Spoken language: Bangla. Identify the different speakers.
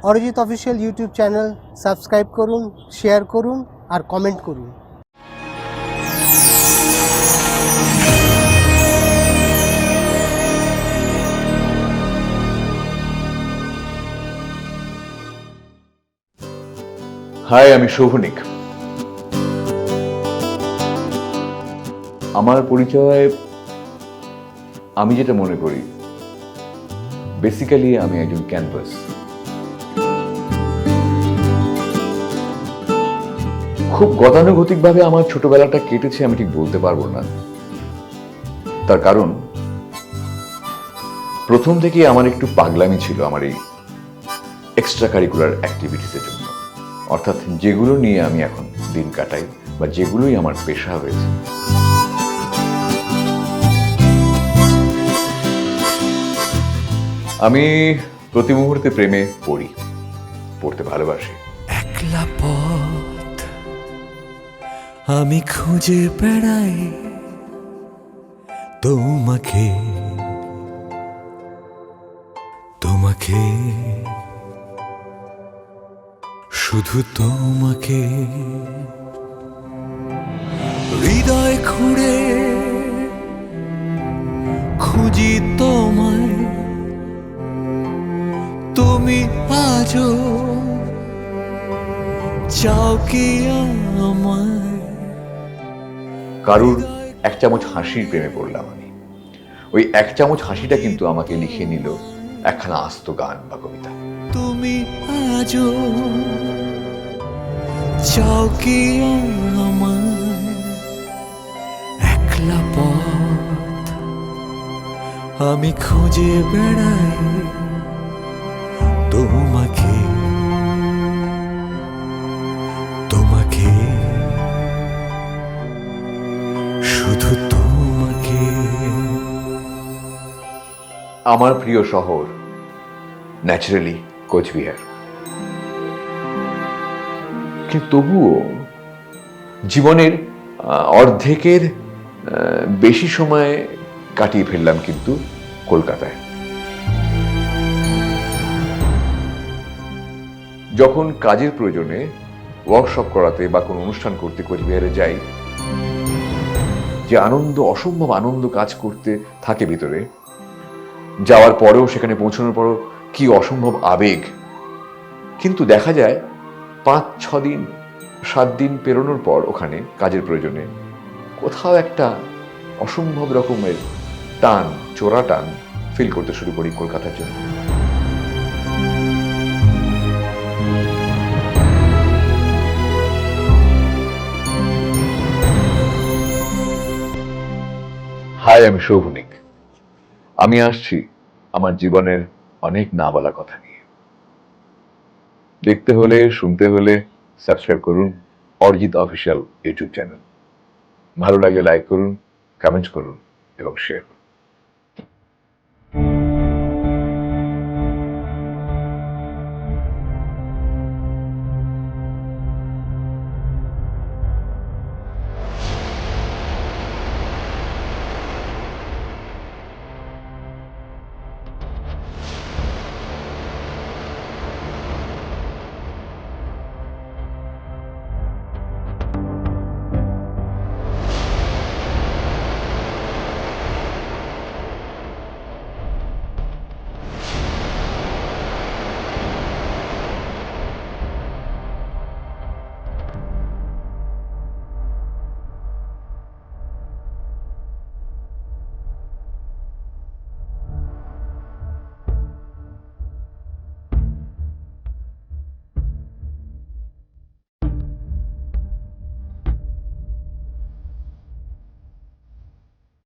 Speaker 1: Arijit official YouTube channel subscribe করুন, শেয়ার করুন আর কমেন্ট করুন।
Speaker 2: হাই, আমি শোভনিক। আমার পরিচয় আমি যেটা মনে করি, বেসিক্যালি আমি একজন ক্যানভাস। খুব গতানুগতিকভাবে আমার ছোটবেলাটা কেটেছে আমি ঠিক বলতে পারবো না। তার কারণ প্রথম থেকেই আমার একটু পাগলামি ছিল আমার এই এক্সট্রা কারিকুলার অ্যাক্টিভিটিসের জন্য, অর্থাৎ যেগুলো নিয়ে আমি এখন দিন কাটাই বা যেগুলোই আমার পেশা হয়েছে। আমি প্রতি মুহূর্তে প্রেমে পড়তে ভালোবাসি।
Speaker 3: একলা পথ আমি খুঁজে বেড়াই তোমাকে, তোমাকে, শুধু তোমাকে। হৃদয় খুঁড়ে খুঁজি তোমায়, তুমি আজও চাও কি আমায়?
Speaker 2: কারুর এক চামচ হাসির প্রেমে পড়লাম আমি। ওই এক চামচ হাসিটা কিন্তু আমাকে লিখে নিল একখানা আস্ত গান বা কবিতা।
Speaker 3: তুমি আজও চাও কি আমায়? একলা পথ আমি খুঁজে বেড়াই তোমাকে, তোমাকে, শুধু তোমাকে।
Speaker 2: আমার প্রিয় শহর ন্যাচারালি কোচবিহার, কিন্তু তবুও জীবনের অর্ধেকের বেশি সময় কাটিয়ে ফেললাম কিন্তু কলকাতায়। যখন কাজের প্রয়োজনে ওয়ার্কশপ করাতে বা কোনো অনুষ্ঠান করতে কোচবিহারে যাই, যে আনন্দ, অসম্ভব আনন্দ কাজ করতে থাকে ভিতরে, যাওয়ার পরেও সেখানে পৌঁছানোর পরও কি অসম্ভব আবেগ। কিন্তু দেখা যায় 5-6 দিন 7 দিন পেরোনোর পর ওখানে কাজের প্রয়োজনে কোথাও একটা অসম্ভব রকমের টান, চোরা টান ফিল করতে শুরু করি কলকাতার জন্য। হাই, আমি শোভনিক। আমি আসছি আমার জীবনের অনেক না বলা কথা নিয়ে। দেখতে হলে, শুনতে হলে সাবস্ক্রাইব করুন অরিজিৎ অফিসিয়াল ইউটিউব চ্যানেল। ভালো লাগলে লাইক করুন, কমেন্ট করুন এবং শেয়ার করুন।